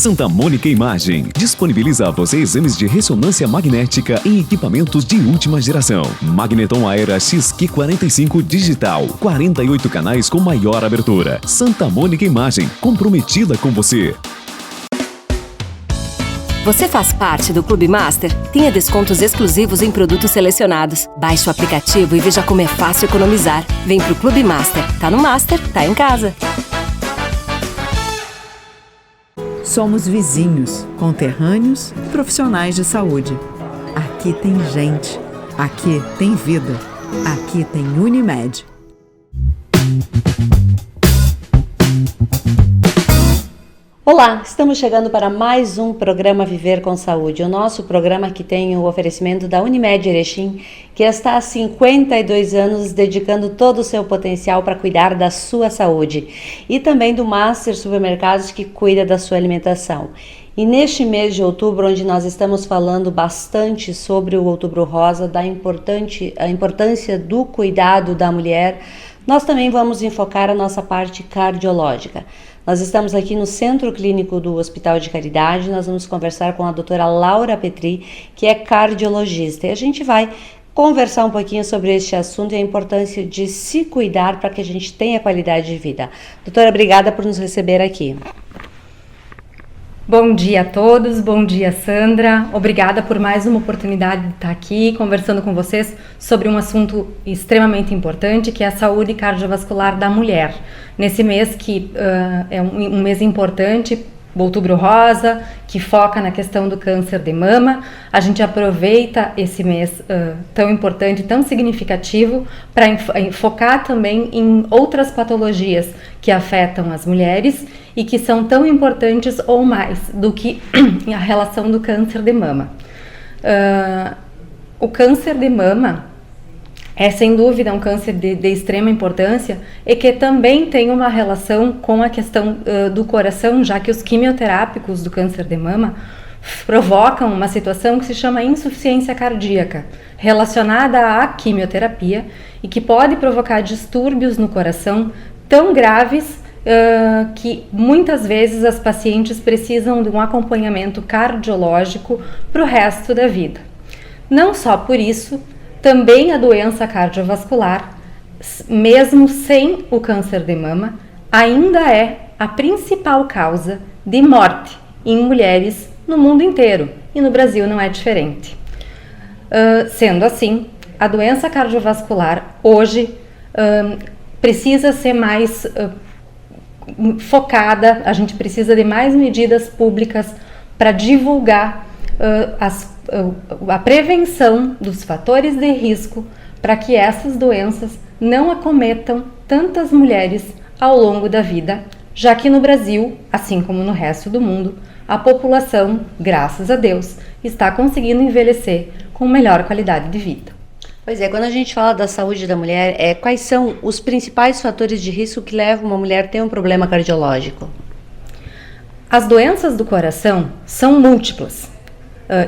Santa Mônica Imagem disponibiliza a você exames de ressonância magnética em equipamentos de última geração. Magneton Aera XQ45 Digital, 48 canais com maior abertura. Santa Mônica Imagem, comprometida com você. Você faz parte do Clube Master? Tenha descontos exclusivos em produtos selecionados. Baixe o aplicativo e veja como é fácil economizar. Vem pro Clube Master. Tá no Master, tá em casa. Somos vizinhos, conterrâneos, profissionais de saúde. Aqui tem gente. Aqui tem vida. Aqui tem Unimed. Olá, estamos chegando para mais um programa Viver com Saúde, o nosso programa que tem o oferecimento da Unimed Erechim, que está há 52 anos dedicando todo o seu potencial para cuidar da sua saúde, e também do Master Supermercados, que cuida da sua alimentação. E neste mês de outubro, onde nós estamos falando bastante sobre o Outubro Rosa, a importância do cuidado da mulher, nós também vamos enfocar a nossa parte cardiológica. Nós estamos aqui no Centro Clínico do Hospital de Caridade, nós vamos conversar com a doutora Laura Petri, que é cardiologista, e a gente vai conversar um pouquinho sobre este assunto e a importância de se cuidar para que a gente tenha qualidade de vida. Doutora, obrigada por nos receber aqui. Bom dia a todos, bom dia Sandra, obrigada por mais uma oportunidade de estar aqui conversando com vocês sobre um assunto extremamente importante, que é a saúde cardiovascular da mulher. Nesse mês que é um mês importante, o Outubro Rosa, que foca na questão do câncer de mama, a gente aproveita esse mês tão importante, tão significativo, para focar também em outras patologias que afetam as mulheres e que são tão importantes ou mais do que a relação do câncer de mama. O câncer de mama é sem dúvida um câncer de extrema importância e que também tem uma relação com a questão do coração, já que os quimioterápicos do câncer de mama provocam uma situação que se chama insuficiência cardíaca, relacionada à quimioterapia e que pode provocar distúrbios no coração tão graves que muitas vezes as pacientes precisam de um acompanhamento cardiológico para o resto da vida. Não só por isso, também a doença cardiovascular, mesmo sem o câncer de mama, ainda é a principal causa de morte em mulheres no mundo inteiro, e no Brasil não é diferente. Sendo assim, a doença cardiovascular hoje precisa ser mais focada, a gente precisa de mais medidas públicas para divulgar a prevenção dos fatores de risco para que essas doenças não acometam tantas mulheres ao longo da vida, já que no Brasil, assim como no resto do mundo, a população, graças a Deus, está conseguindo envelhecer com melhor qualidade de vida. Pois é, quando a gente fala da saúde da mulher, quais são os principais fatores de risco que levam uma mulher a ter um problema cardiológico? As doenças do coração são múltiplas.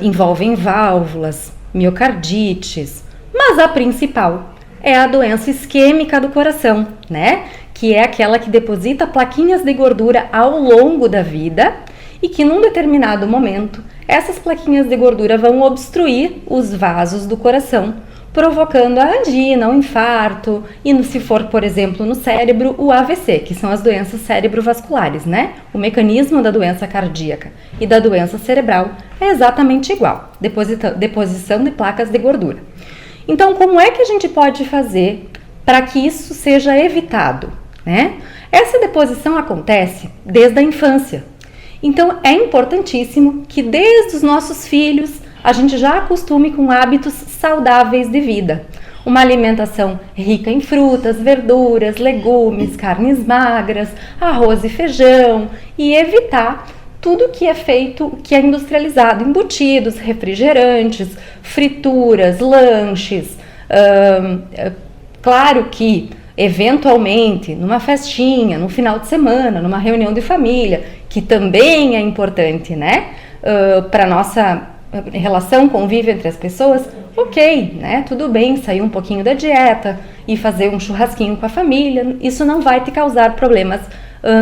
Envolvem válvulas, miocardites, mas a principal é a doença isquêmica do coração, né? Que é aquela que deposita plaquinhas de gordura ao longo da vida e que num determinado momento essas plaquinhas de gordura vão obstruir os vasos do coração, provocando a angina, o infarto e, se for, por exemplo, no cérebro, o AVC, que são as doenças cerebrovasculares, né? O mecanismo da doença cardíaca e da doença cerebral é exatamente igual, deposição de placas de gordura. Então, como é que a gente pode fazer para que isso seja evitado, né? Essa deposição acontece desde a infância. Então, é importantíssimo que desde os nossos filhos a gente já acostume com hábitos saudáveis de vida. Uma alimentação rica em frutas, verduras, legumes, carnes magras, arroz e feijão, e evitar tudo que é feito, que é industrializado, embutidos, refrigerantes, frituras, lanches. Claro que, eventualmente, numa festinha, no final de semana, numa reunião de família, que também é importante, né? Para nossa relação, convívio entre as pessoas, ok, né? Tudo bem, sair um pouquinho da dieta e fazer um churrasquinho com a família, isso não vai te causar problemas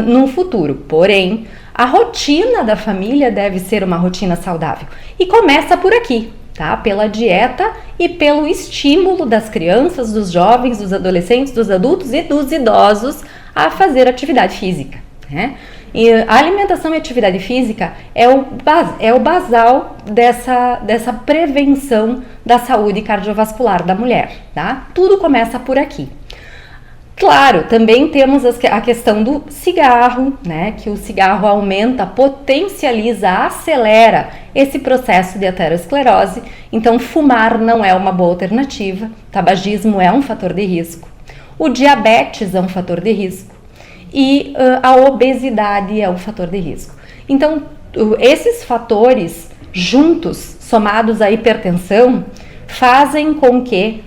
no futuro. Porém, a rotina da família deve ser uma rotina saudável. E começa por aqui, tá? Pela dieta e pelo estímulo das crianças, dos jovens, dos adolescentes, dos adultos e dos idosos a fazer atividade física, né? E a alimentação e atividade física é o basal dessa prevenção da saúde cardiovascular da mulher, tá? Tudo começa por aqui. Claro, também temos a questão do cigarro, né? Que o cigarro aumenta, potencializa, acelera esse processo de aterosclerose. Então, fumar não é uma boa alternativa. Tabagismo é um fator de risco. O diabetes é um fator de risco. E a obesidade é um fator de risco. Então, esses fatores juntos, somados à hipertensão, fazem com que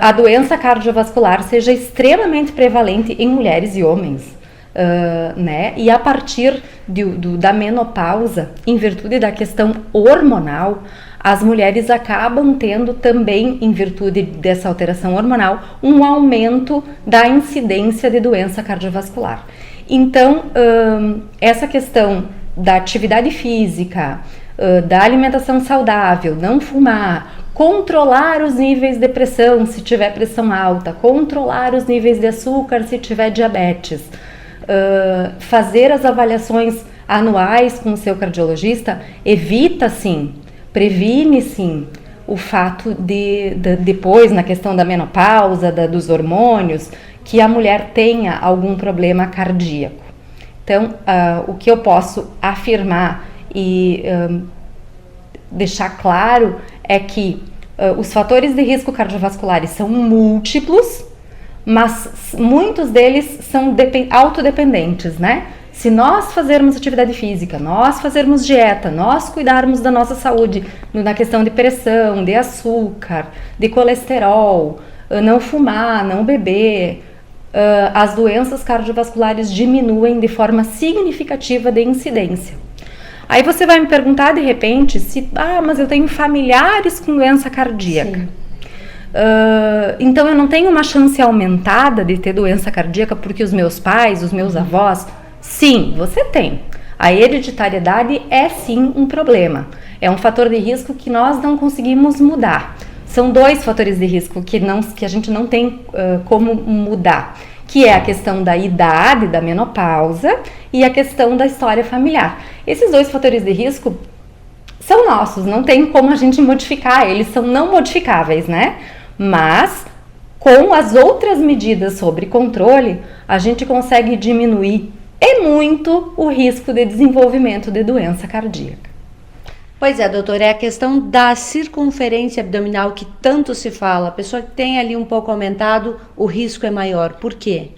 a doença cardiovascular seja extremamente prevalente em mulheres e homens, né? E a partir da menopausa, em virtude da questão hormonal, as mulheres acabam tendo também, em virtude dessa alteração hormonal, um aumento da incidência de doença cardiovascular. Então, essa questão da atividade física, da alimentação saudável, não fumar, controlar os níveis de pressão se tiver pressão alta, controlar os níveis de açúcar se tiver diabetes, fazer as avaliações anuais com o seu cardiologista, evita sim, previne sim o fato de depois, na questão da menopausa, dos hormônios, que a mulher tenha algum problema cardíaco. Então, o que eu posso afirmar e deixar claro é que os fatores de risco cardiovasculares são múltiplos, mas muitos deles são autodependentes, né? Se nós fazermos atividade física, nós fazermos dieta, nós cuidarmos da nossa saúde na questão de pressão, de açúcar, de colesterol, não fumar, não beber, as doenças cardiovasculares diminuem de forma significativa de incidência. Aí você vai me perguntar de repente se, mas eu tenho familiares com doença cardíaca. Então eu não tenho uma chance aumentada de ter doença cardíaca porque os meus pais, os meus avós. Sim, você tem. A hereditariedade é sim um problema. É um fator de risco que nós não conseguimos mudar. São dois fatores de risco que a gente não tem como mudar, que é a questão da idade, da menopausa, e a questão da história familiar. Esses dois fatores de risco são nossos, não tem como a gente modificar, eles são não modificáveis, né? Mas, com as outras medidas sobre controle, a gente consegue diminuir muito o risco de desenvolvimento de doença cardíaca. Pois é, doutora, é a questão da circunferência abdominal que tanto se fala. A pessoa que tem ali um pouco aumentado, o risco é maior. Por quê?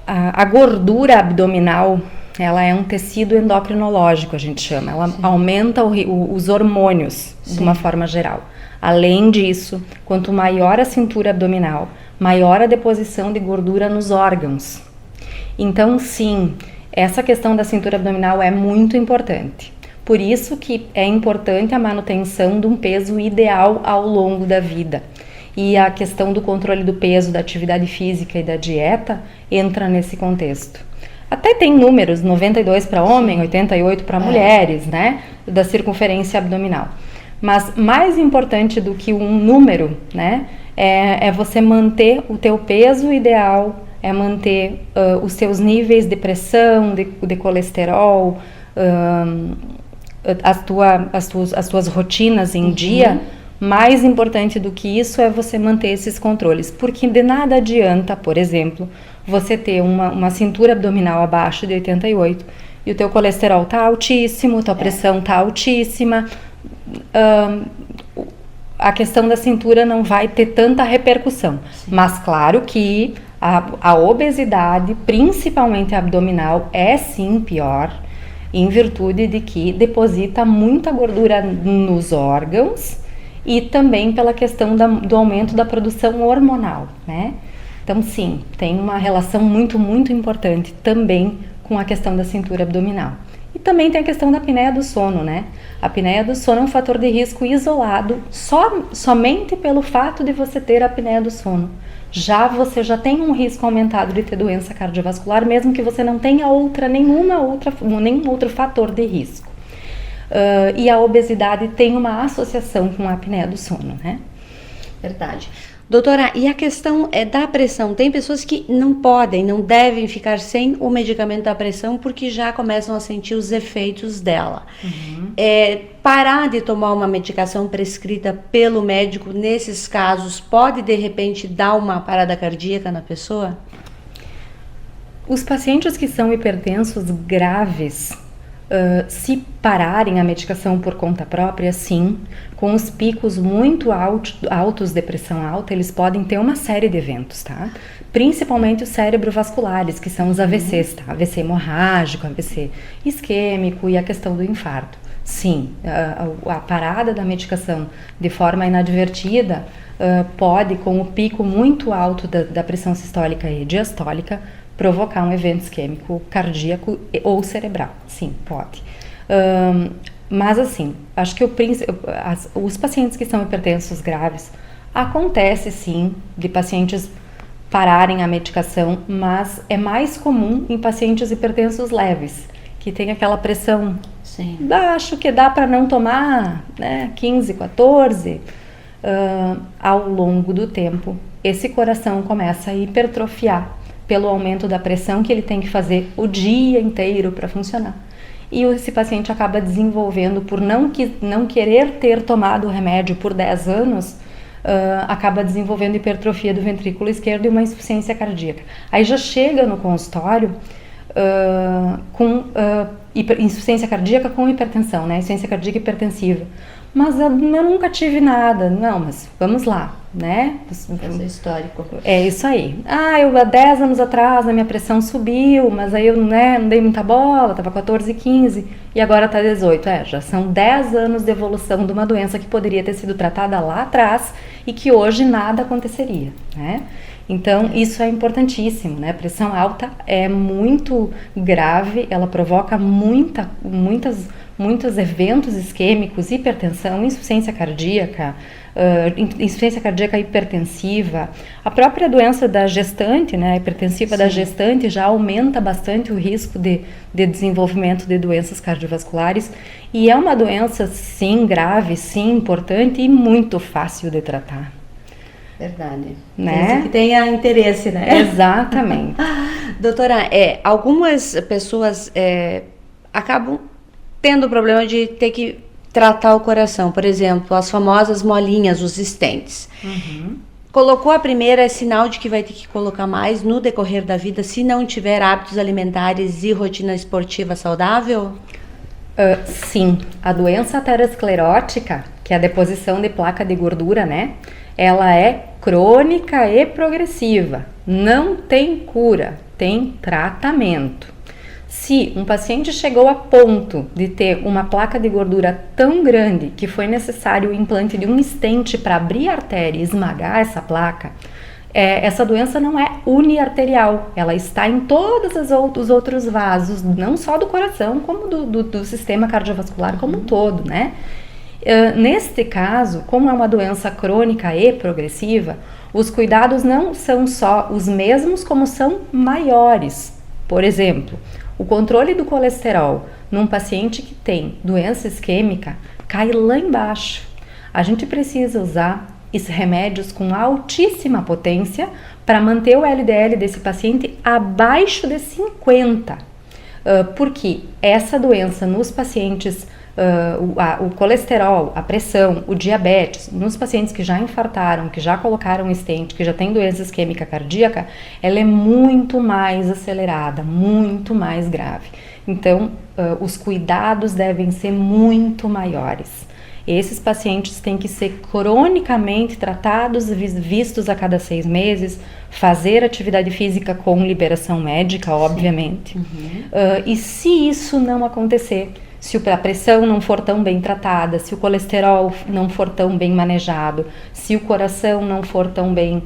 A gordura abdominal, ela é um tecido endocrinológico, a gente chama. Ela aumenta os hormônios de uma forma geral. Além disso, quanto maior a cintura abdominal, maior a deposição de gordura nos órgãos. Então, sim, essa questão da cintura abdominal é muito importante. Por isso que é importante a manutenção de um peso ideal ao longo da vida. E a questão do controle do peso, da atividade física e da dieta entra nesse contexto. Até tem números, 92 para homem, 88 para mulheres, né? Da circunferência abdominal. Mas mais importante do que um número, né? É você manter o teu peso ideal, é manter os seus níveis de pressão, de colesterol, as tuas rotinas em dia. Mais importante do que isso é você manter esses controles, porque de nada adianta, por exemplo, você ter uma cintura abdominal abaixo de 88 e o teu colesterol tá altíssimo, tua pressão tá altíssima. A questão da cintura não vai ter tanta repercussão. Mas claro que a obesidade, principalmente abdominal, é sim pior, em virtude de que deposita muita gordura nos órgãos e também pela questão do aumento da produção hormonal, né? Então sim, tem uma relação muito, muito importante também com a questão da cintura abdominal. E também tem a questão da apneia do sono, né? A apneia do sono é um fator de risco isolado somente pelo fato de você ter a apneia do sono. Você já tem um risco aumentado de ter doença cardiovascular, mesmo que você não tenha nenhum outro fator de risco. E a obesidade tem uma associação com a apneia do sono, né? Verdade. Doutora, e a questão da pressão? Tem pessoas que não devem ficar sem o medicamento da pressão porque já começam a sentir os efeitos dela. Parar de tomar uma medicação prescrita pelo médico, nesses casos, pode de repente dar uma parada cardíaca na pessoa? Os pacientes que são hipertensos graves, se pararem a medicação por conta própria, sim, com os picos muito altos de pressão alta, eles podem ter uma série de eventos, tá? Principalmente os cerebrovasculares, que são os AVCs, tá? AVC hemorrágico, AVC isquêmico e a questão do infarto. Sim, a parada da medicação de forma inadvertida pode, com o pico muito alto da pressão sistólica e diastólica, provocar um evento isquêmico cardíaco ou cerebral. Sim, pode. Mas assim, acho que os pacientes que são hipertensos graves, acontece sim de pacientes pararem a medicação, mas é mais comum em pacientes hipertensos leves, que tem aquela pressão acho que dá para não tomar, né, 15, 14, ao longo do tempo, esse coração começa a hipertrofiar pelo aumento da pressão que ele tem que fazer o dia inteiro para funcionar. E esse paciente acaba desenvolvendo, por não querer ter tomado o remédio por 10 anos, acaba desenvolvendo hipertrofia do ventrículo esquerdo e uma insuficiência cardíaca. Aí já chega no consultório com insuficiência cardíaca com hipertensão, né? Insuficiência cardíaca hipertensiva. Mas eu nunca tive nada. Não, mas vamos lá, né? Esse é histórico. É isso aí. Eu há 10 anos atrás a minha pressão subiu, mas aí eu não dei muita bola, estava 14, 15 e agora está 18. Já são 10 anos de evolução de uma doença que poderia ter sido tratada lá atrás e que hoje nada aconteceria, né? Então, isso é importantíssimo, né? Pressão alta é muito grave, ela provoca muitos eventos isquêmicos, hipertensão, insuficiência cardíaca hipertensiva. A própria doença da gestante, né, a hipertensiva da gestante já aumenta bastante o risco de desenvolvimento de doenças cardiovasculares e é uma doença, sim, grave, sim, importante e muito fácil de tratar. Verdade. Né? Que tenha interesse, né? Exatamente. Doutora, algumas pessoas acabam tendo o problema de ter que tratar o coração. Por exemplo, as famosas molinhas, os stents. Colocou a primeira, é sinal de que vai ter que colocar mais no decorrer da vida se não tiver hábitos alimentares e rotina esportiva saudável? Sim, a doença aterosclerótica, que é a deposição de placa de gordura, né? Ela é crônica e progressiva, não tem cura, tem tratamento. Se um paciente chegou a ponto de ter uma placa de gordura tão grande que foi necessário o implante de um stent para abrir a artéria e esmagar essa placa, essa doença não é uniarterial, ela está em todos os outros vasos, não só do coração, como do sistema cardiovascular como um todo, né? Neste caso, como é uma doença crônica e progressiva, os cuidados não são só os mesmos, como são maiores. Por exemplo, o controle do colesterol num paciente que tem doença isquêmica cai lá embaixo. A gente precisa usar esses remédios com altíssima potência para manter o LDL desse paciente abaixo de 50. Porque essa doença nos pacientes, o colesterol, a pressão, o diabetes, nos pacientes que já infartaram, que já colocaram stent, que já tem doença isquêmica cardíaca, ela é muito mais acelerada, muito mais grave. Então, os cuidados devem ser muito maiores. Esses pacientes têm que ser cronicamente tratados, vistos a cada 6 meses, fazer atividade física com liberação médica, obviamente. E se isso não acontecer, se a pressão não for tão bem tratada, se o colesterol não for tão bem manejado, se o coração não for tão bem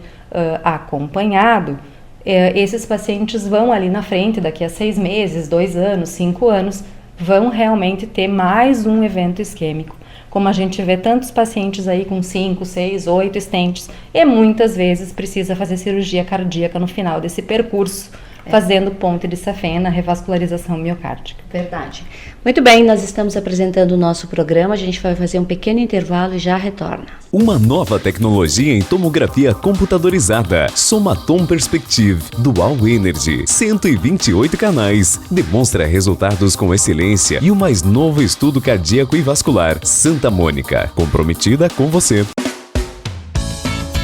acompanhado, esses pacientes vão ali na frente, daqui a 6 meses, 2 anos, 5 anos, vão realmente ter mais um evento isquêmico. Como a gente vê tantos pacientes aí com 5, 6, 8 stents, e muitas vezes precisa fazer cirurgia cardíaca no final desse percurso, fazendo ponte de safena, revascularização miocárdica. Verdade. Muito bem, nós estamos apresentando o nosso programa, a gente vai fazer um pequeno intervalo e já retorna. Uma nova tecnologia em tomografia computadorizada, Somatom Perspective Dual Energy, 128 canais, demonstra resultados com excelência e o mais novo estudo cardíaco e vascular, Santa Mônica, comprometida com você.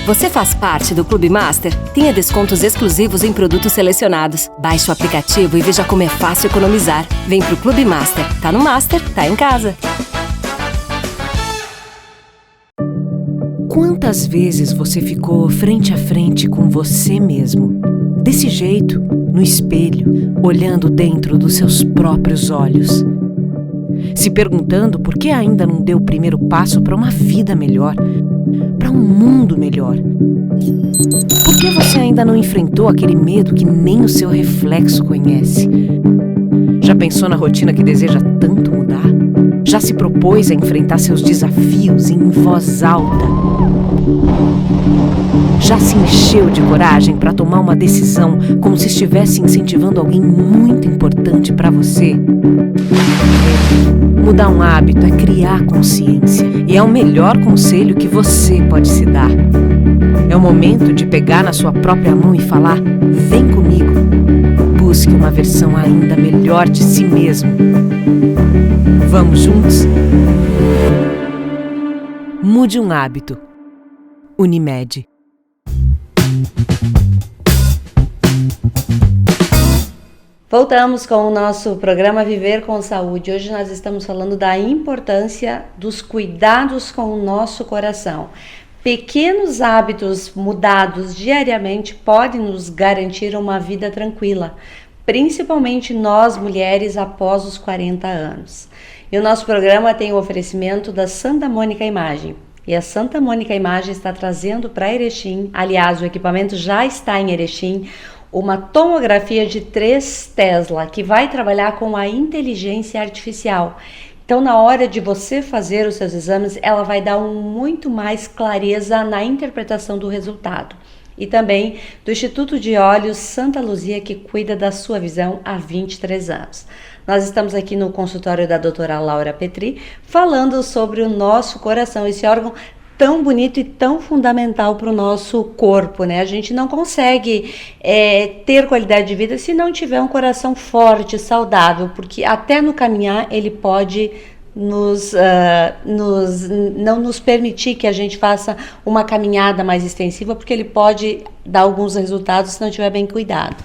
Você faz parte do Clube Master? Tenha descontos exclusivos em produtos selecionados. Baixe o aplicativo e veja como é fácil economizar. Vem pro Clube Master. Tá no Master, tá em casa. Quantas vezes você ficou frente a frente com você mesmo? Desse jeito, no espelho, olhando dentro dos seus próprios olhos. Se perguntando por que ainda não deu o primeiro passo para uma vida melhor, para um mundo melhor. Por que você ainda não enfrentou aquele medo que nem o seu reflexo conhece? Já pensou na rotina que deseja tanto mudar? Já se propôs a enfrentar seus desafios em voz alta? Já se encheu de coragem para tomar uma decisão como se estivesse incentivando alguém muito importante para você? Mudar um hábito é criar consciência e é o melhor conselho que você pode se dar. É o momento de pegar na sua própria mão e falar: vem comigo. Busque uma versão ainda melhor de si mesmo. Vamos juntos? Mude um hábito. Unimed. Voltamos com o nosso programa Viver com Saúde. Hoje nós estamos falando da importância dos cuidados com o nosso coração. Pequenos hábitos mudados diariamente podem nos garantir uma vida tranquila, principalmente nós mulheres após os 40 anos. E o nosso programa tem o oferecimento da Santa Mônica Imagem. E a Santa Mônica Imagem está trazendo para Erechim, aliás, o equipamento já está em Erechim, uma tomografia de 3 Tesla, que vai trabalhar com a inteligência artificial. Então, na hora de você fazer os seus exames, ela vai dar muito mais clareza na interpretação do resultado. E também do Instituto de Olhos Santa Luzia, que cuida da sua visão há 23 anos. Nós estamos aqui no consultório da doutora Laura Petri, falando sobre o nosso coração, esse órgão tão bonito e tão fundamental para o nosso corpo, né? A gente não consegue ter qualidade de vida se não tiver um coração forte, saudável, porque até no caminhar ele pode não nos permitir que a gente faça uma caminhada mais extensiva, porque ele pode dar alguns resultados se não tiver bem cuidado.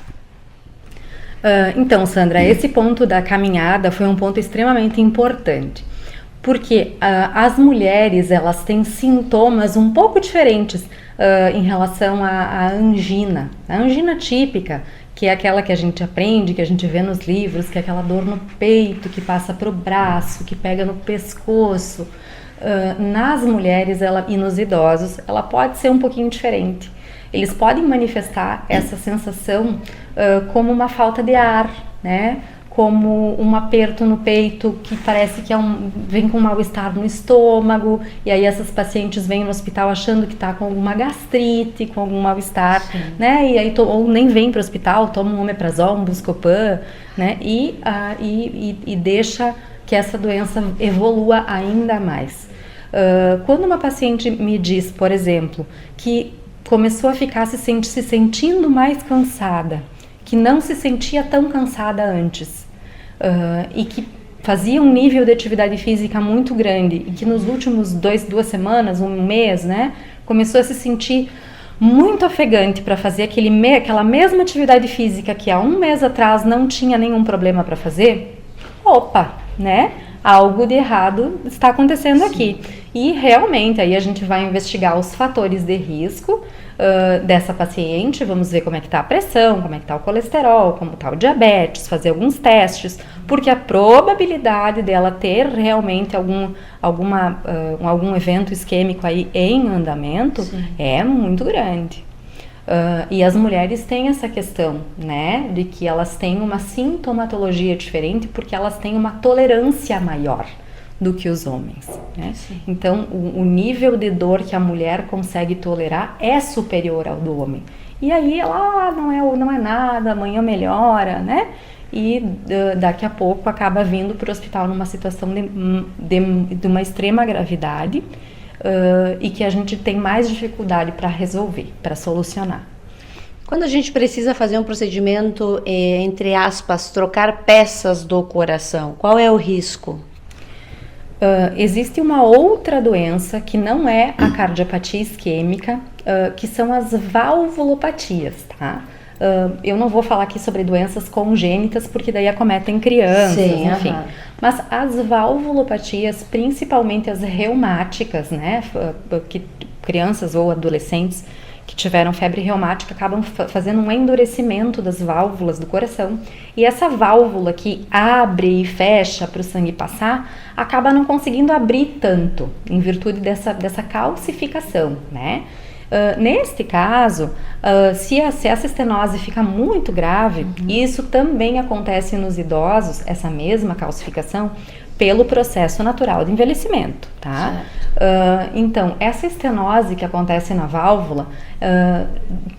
Então, Sandra, esse ponto da caminhada foi um ponto extremamente importante. Porque as mulheres, elas têm sintomas um pouco diferentes em relação à angina. A angina típica, que é aquela que a gente aprende, que a gente vê nos livros, que é aquela dor no peito, que passa para o braço, que pega no pescoço. Nas mulheres e nos idosos, ela pode ser um pouquinho diferente. Eles podem manifestar essa sensação como uma falta de ar, né? Como um aperto no peito que parece que vem com mal-estar no estômago, e aí essas pacientes vêm no hospital achando que está com alguma gastrite, com algum mal-estar, né? E aí ou nem vem para o hospital, toma um omeprazol, um Buscopan, né? E deixa que essa doença evolua ainda mais. Quando uma paciente me diz, por exemplo, que começou a ficar se sentindo mais cansada, que não se sentia tão cansada antes, e que fazia um nível de atividade física muito grande, e que nos últimos 2 semanas, um mês, né, começou a se sentir muito ofegante para fazer aquela mesma atividade física que há um mês atrás não tinha nenhum problema para fazer. Opa, né? Algo de errado está acontecendo aqui. E realmente aí a gente vai investigar os fatores de risco dessa paciente, vamos ver como é que está a pressão, como é que está o colesterol, como está o diabetes, fazer alguns testes, porque a probabilidade dela ter realmente algum evento isquêmico aí em andamento é muito grande. E as mulheres têm essa questão, né, de que elas têm uma sintomatologia diferente porque elas têm uma tolerância maior do que os homens, né? Então, o nível de dor que a mulher consegue tolerar é superior ao do homem. E aí ela, não é nada, amanhã melhora, né? E daqui a pouco acaba vindo para o hospital numa situação de uma extrema gravidade, e que a gente tem mais dificuldade para resolver, para solucionar. Quando a gente precisa fazer um procedimento, entre aspas, trocar peças do coração, qual é o risco? Existe uma outra doença que não é a cardiopatia isquêmica, que são as valvulopatias, tá? Eu não vou falar aqui sobre doenças congênitas, porque daí acometem crianças, sim, enfim. Mas as valvulopatias, principalmente as reumáticas, né? Que crianças ou adolescentes que tiveram febre reumática acabam fazendo um endurecimento das válvulas do coração. E essa válvula que abre e fecha para o sangue passar, acaba não conseguindo abrir tanto, em virtude dessa calcificação, né? Neste caso, se essa estenose fica muito grave, isso também acontece nos idosos, essa mesma calcificação, pelo processo natural de envelhecimento, tá? Então, essa estenose que acontece na válvula,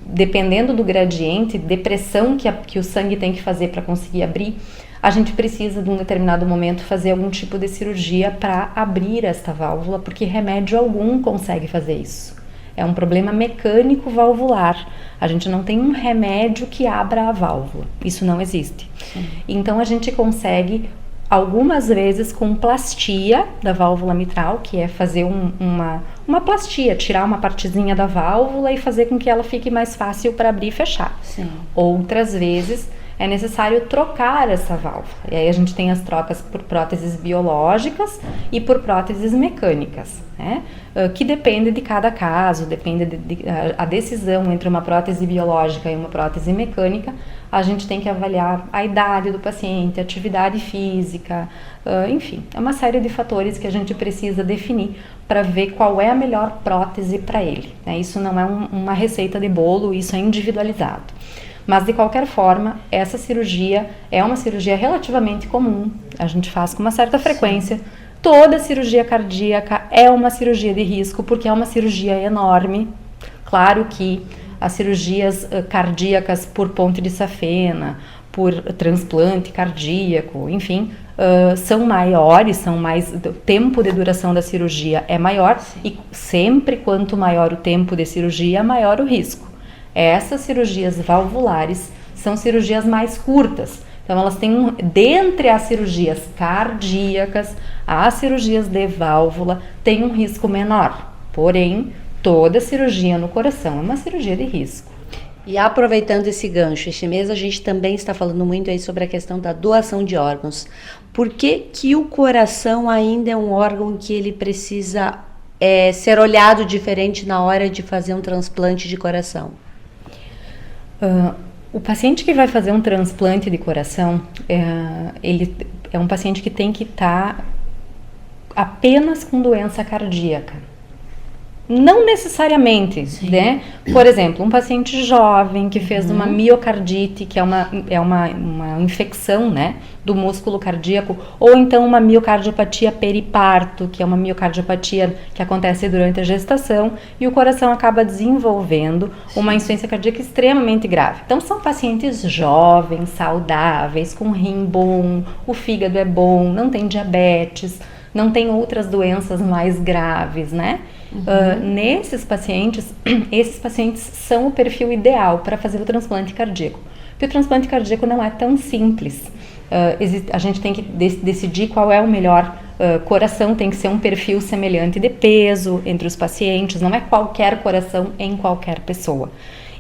dependendo do gradiente de pressão que o sangue tem que fazer para conseguir abrir, a gente precisa, de um determinado momento, fazer algum tipo de cirurgia para abrir esta válvula, porque remédio algum consegue fazer isso. É um problema mecânico valvular. A gente não tem um remédio que abra a válvula. Isso não existe. Sim. Então, a gente consegue, algumas vezes, com plastia da válvula mitral, que é fazer uma plastia, tirar uma partezinha da válvula e fazer com que ela fique mais fácil para abrir e fechar. Sim. Outras vezes, é necessário trocar essa válvula. E aí a gente tem as trocas por próteses biológicas e por próteses mecânicas, né? Que depende de cada caso, depende a decisão entre uma prótese biológica e uma prótese mecânica. A gente tem que avaliar a idade do paciente, a atividade física, enfim, é uma série de fatores que a gente precisa definir para ver qual é a melhor prótese para ele, né? Isso não é uma receita de bolo, isso é individualizado. Mas, de qualquer forma, essa cirurgia é uma cirurgia relativamente comum, a gente faz com uma certa frequência. Sim. Toda cirurgia cardíaca é uma cirurgia de risco, porque é uma cirurgia enorme. Claro que as cirurgias cardíacas por ponte de safena, por transplante cardíaco, enfim, são maiores, o tempo de duração da cirurgia é maior. Sim. E sempre quanto maior o tempo de cirurgia, maior o risco. Essas cirurgias valvulares são cirurgias mais curtas. Então, elas têm, dentre as cirurgias cardíacas, as cirurgias de válvula têm um risco menor. Porém, toda cirurgia no coração é uma cirurgia de risco. E aproveitando esse gancho, este mês a gente também está falando muito aí sobre a questão da doação de órgãos. Por que o coração ainda é um órgão que ele precisa ser olhado diferente na hora de fazer um transplante de coração? O paciente que vai fazer um transplante de coração, ele é um paciente que tem que estar apenas com doença cardíaca. Não necessariamente, sim, né? Por exemplo, um paciente jovem que fez uma miocardite, que é uma infecção, né, do músculo cardíaco, ou então uma miocardiopatia periparto, que é uma miocardiopatia que acontece durante a gestação, e o coração acaba desenvolvendo uma insuficiência cardíaca extremamente grave. Então, são pacientes jovens, saudáveis, com rim bom, o fígado é bom, não tem diabetes, não tem outras doenças mais graves, né? Nesses pacientes, esses pacientes são o perfil ideal para fazer o transplante cardíaco. Porque o transplante cardíaco não é tão simples. A gente tem que decidir qual é o melhor coração, tem que ser um perfil semelhante de peso entre os pacientes, não é qualquer coração em qualquer pessoa.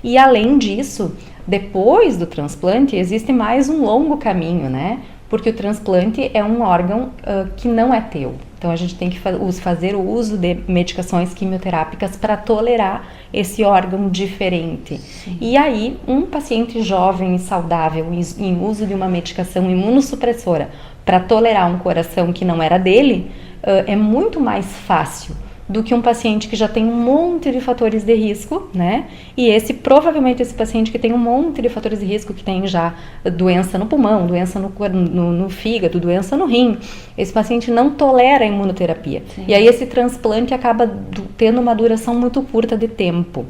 E além disso, depois do transplante, existe mais um longo caminho, né? Porque o transplante é um órgão que não é teu. Então, a gente tem que fazer o uso de medicações quimioterápicas para tolerar esse órgão diferente. Sim. E aí, um paciente jovem e saudável em uso de uma medicação imunossupressora para tolerar um coração que não era dele, é muito mais fácil do que um paciente que já tem um monte de fatores de risco, né? E provavelmente esse paciente que tem um monte de fatores de risco, que tem já doença no pulmão, doença no fígado, doença no rim, esse paciente não tolera a imunoterapia. Sim. E aí esse transplante acaba tendo uma duração muito curta de tempo.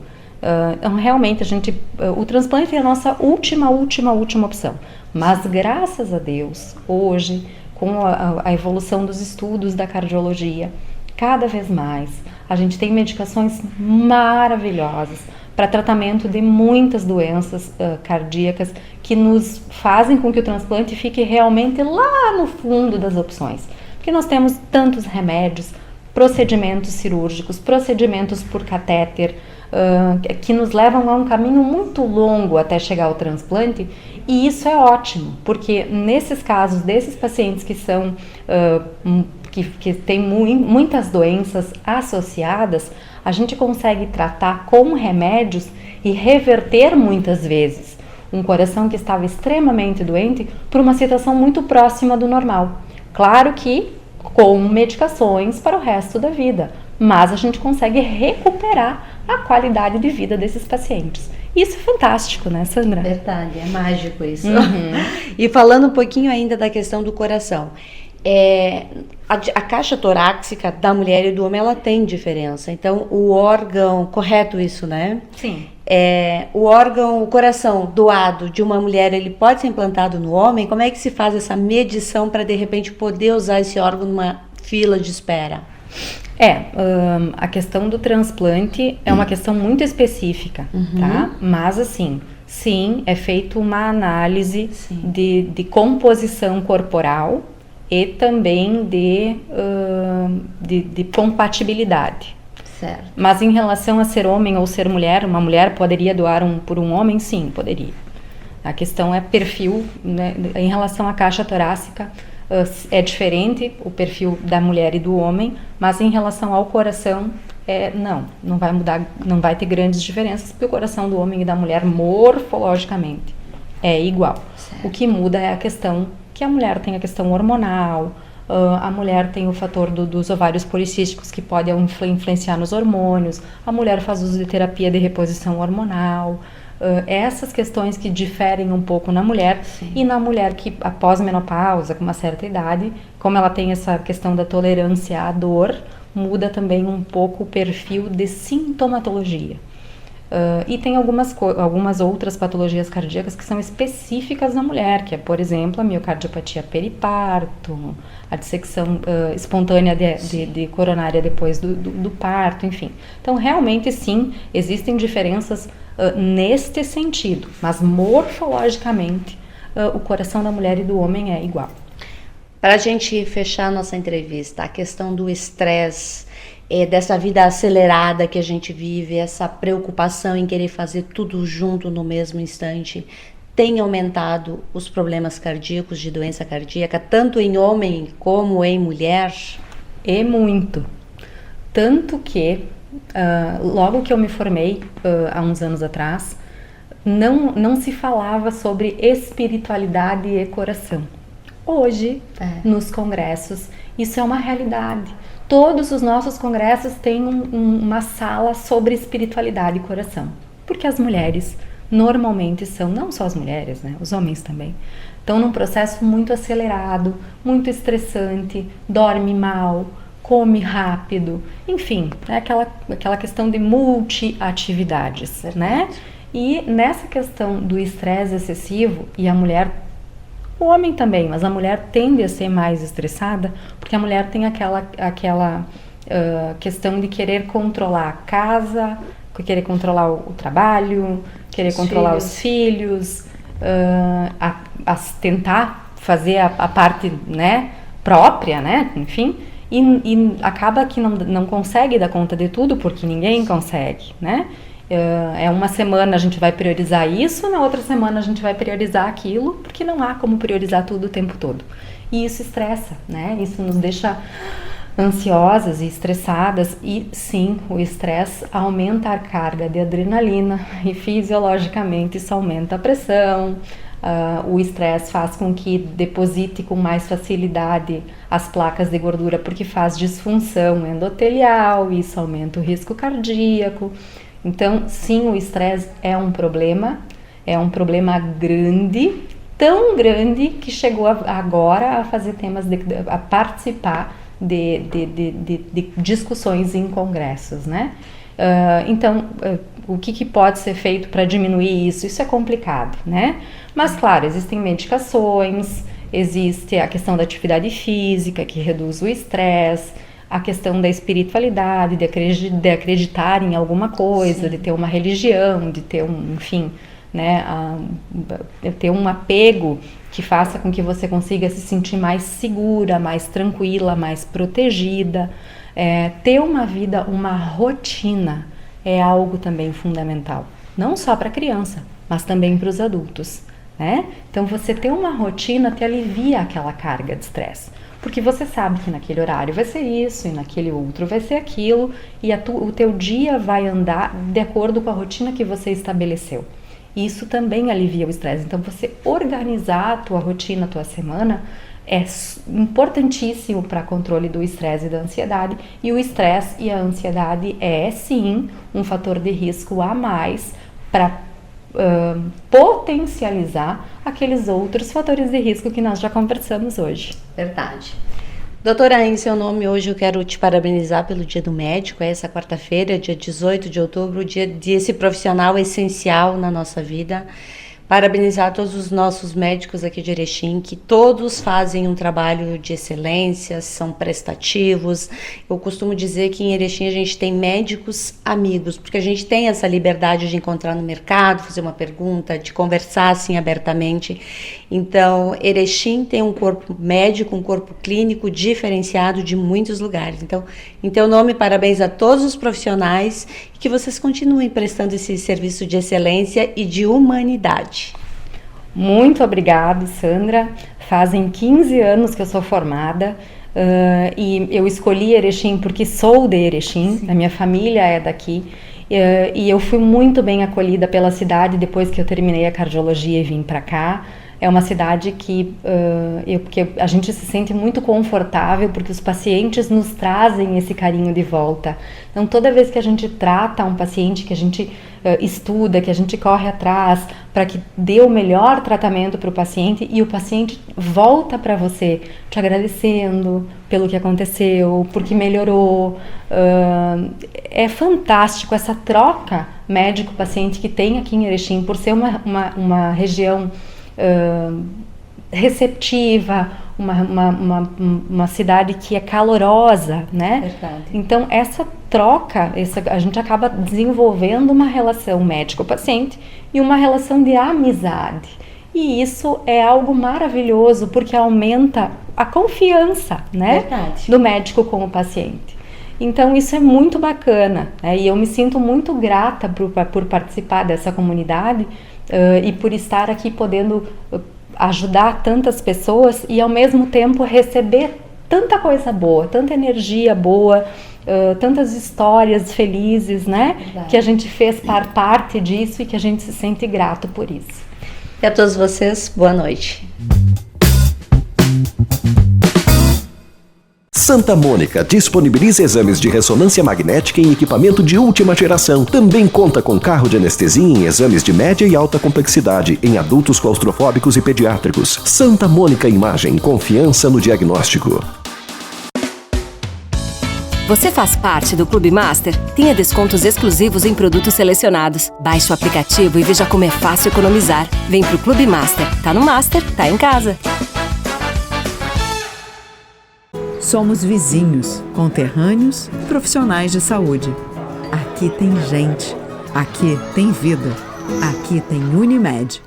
Então, realmente, o transplante é a nossa última opção. Mas, graças a Deus, hoje, com a evolução dos estudos da cardiologia, cada vez mais, a gente tem medicações maravilhosas para tratamento de muitas doenças cardíacas que nos fazem com que o transplante fique realmente lá no fundo das opções. Porque nós temos tantos remédios, procedimentos cirúrgicos, procedimentos por catéter, que nos levam a um caminho muito longo até chegar ao transplante, e isso é ótimo, porque nesses casos desses pacientes que são que têm muitas doenças associadas, a gente consegue tratar com remédios e reverter muitas vezes um coração que estava extremamente doente por uma situação muito próxima do normal. Claro que com medicações para o resto da vida, mas a gente consegue recuperar a qualidade de vida desses pacientes. Isso é fantástico, né, Sandra? Verdade, é mágico isso. E falando um pouquinho ainda da questão do coração, a caixa torácica da mulher e do homem, ela tem diferença. Então, o órgão, correto isso, né? Sim. O coração doado de uma mulher, ele pode ser implantado no homem? Como é que se faz essa medição para, de repente, poder usar esse órgão numa fila de espera? A questão do transplante é uma questão muito específica, tá? Mas assim, sim, é feita uma análise de composição corporal e também de compatibilidade. Certo. Mas em relação a ser homem ou ser mulher, uma mulher poderia doar por um homem? Sim, poderia. A questão é perfil, né? Em relação à caixa torácica, é diferente o perfil da mulher e do homem, mas em relação ao coração, não vai mudar, não vai ter grandes diferenças, porque o coração do homem e da mulher morfologicamente é igual. Certo. O que muda é a questão que a mulher tem a questão hormonal, a mulher tem o fator dos ovários policísticos que pode influenciar nos hormônios, a mulher faz uso de terapia de reposição hormonal, essas questões que diferem um pouco na mulher. Sim. E na mulher que após menopausa, com uma certa idade, como ela tem essa questão da tolerância à dor, muda também um pouco o perfil de sintomatologia. E tem algumas outras patologias cardíacas que são específicas na mulher, que é, por exemplo, a miocardiopatia periparto, a dissecção espontânea de coronária depois do parto, enfim. Então, realmente, sim, existem diferenças neste sentido, mas morfologicamente o coração da mulher e do homem é igual. Para a gente fechar nossa entrevista, a questão do estresse, dessa vida acelerada que a gente vive, essa preocupação em querer fazer tudo junto no mesmo instante, tem aumentado os problemas cardíacos, de doença cardíaca, tanto em homem como em mulher? E muito. Tanto que, logo que eu me formei, há uns anos atrás, não se falava sobre espiritualidade e coração. Hoje, nos congressos, isso é uma realidade. Todos os nossos congressos têm uma sala sobre espiritualidade e coração. Porque as mulheres normalmente são, não só as mulheres, né, os homens também, estão num processo muito acelerado, muito estressante, dorme mal, come rápido, enfim, é aquela questão de multi-atividades, né? E nessa questão do estresse excessivo, e a mulher, o homem também, mas a mulher tende a ser mais estressada, porque a mulher tem aquela questão de querer controlar a casa, querer controlar o trabalho, querer controlar os filhos, tentar fazer a parte, né, própria, né, enfim, e acaba que não consegue dar conta de tudo, porque ninguém consegue, né? Uma semana a gente vai priorizar isso, na outra semana a gente vai priorizar aquilo, porque não há como priorizar tudo o tempo todo. E isso estressa, né? Isso nos deixa ansiosas e estressadas, e sim, o estresse aumenta a carga de adrenalina e fisiologicamente isso aumenta a pressão, O estresse faz com que deposite com mais facilidade as placas de gordura, porque faz disfunção endotelial, e isso aumenta o risco cardíaco. Então, sim, o estresse é um problema grande, tão grande que chegou agora a fazer temas, a participar de discussões em congressos, né? Então, o que pode ser feito para diminuir isso? Isso é complicado, né? Mas, claro, existem medicações, existe a questão da atividade física, que reduz o estresse, a questão da espiritualidade, de acreditar em alguma coisa, sim, de ter uma religião, de ter enfim, né, ter um apego que faça com que você consiga se sentir mais segura, mais tranquila, mais protegida. Ter uma vida, uma rotina é algo também fundamental, não só para a criança, mas também para os adultos, né? Então você ter uma rotina te alivia aquela carga de estresse, porque você sabe que naquele horário vai ser isso e naquele outro vai ser aquilo, e o teu dia vai andar de acordo com a rotina que você estabeleceu. Isso também alivia o estresse. Então você organizar a tua rotina, a tua semana, é importantíssimo para controle do estresse e da ansiedade, e o estresse e a ansiedade é sim um fator de risco a mais para potencializar aqueles outros fatores de risco que nós já conversamos hoje. Verdade. Doutora, em seu nome hoje eu quero te parabenizar pelo Dia do Médico, essa quarta-feira, dia 18 de outubro, dia desse profissional essencial na nossa vida. Parabenizar todos os nossos médicos aqui de Erechim, que todos fazem um trabalho de excelência, são prestativos. Eu costumo dizer que em Erechim a gente tem médicos amigos, porque a gente tem essa liberdade de encontrar no mercado, fazer uma pergunta, de conversar assim abertamente. Então, Erechim tem um corpo médico, um corpo clínico diferenciado de muitos lugares. Então, em teu nome, parabéns a todos os profissionais e que vocês continuem prestando esse serviço de excelência e de humanidade. Muito obrigada, Sandra. Fazem 15 anos que eu sou formada e eu escolhi Erechim porque sou de Erechim, a minha família é daqui. E eu fui muito bem acolhida pela cidade depois que eu terminei a cardiologia e vim para cá. É uma cidade que a gente se sente muito confortável, porque os pacientes nos trazem esse carinho de volta. Então, toda vez que a gente trata um paciente, que a gente estuda, que a gente corre atrás para que dê o melhor tratamento para o paciente, e o paciente volta para você te agradecendo pelo que aconteceu, porque melhorou. É fantástico essa troca médico-paciente que tem aqui em Erechim, por ser uma região receptiva, uma cidade que é calorosa, né? Verdade. Então essa troca, a gente acaba desenvolvendo uma relação médico-paciente e uma relação de amizade. E isso é algo maravilhoso, porque aumenta a confiança, né? Verdade. Do médico com o paciente. Então isso é muito bacana, né? E eu me sinto muito grata por participar dessa comunidade, e por estar aqui podendo ajudar tantas pessoas e ao mesmo tempo receber tanta coisa boa, tanta energia boa, tantas histórias felizes, né? Verdade. Que a gente fez parte disso e que a gente se sente grato por isso. E a todos vocês, boa noite. Santa Mônica disponibiliza exames de ressonância magnética em equipamento de última geração. Também conta com carro de anestesia em exames de média e alta complexidade em adultos claustrofóbicos e pediátricos. Santa Mônica Imagem, confiança no diagnóstico. Você faz parte do Clube Master? Tenha descontos exclusivos em produtos selecionados. Baixe o aplicativo e veja como é fácil economizar. Vem pro Clube Master. Tá no Master, tá em casa. Somos vizinhos, conterrâneos, profissionais de saúde. Aqui tem gente. Aqui tem vida. Aqui tem Unimed.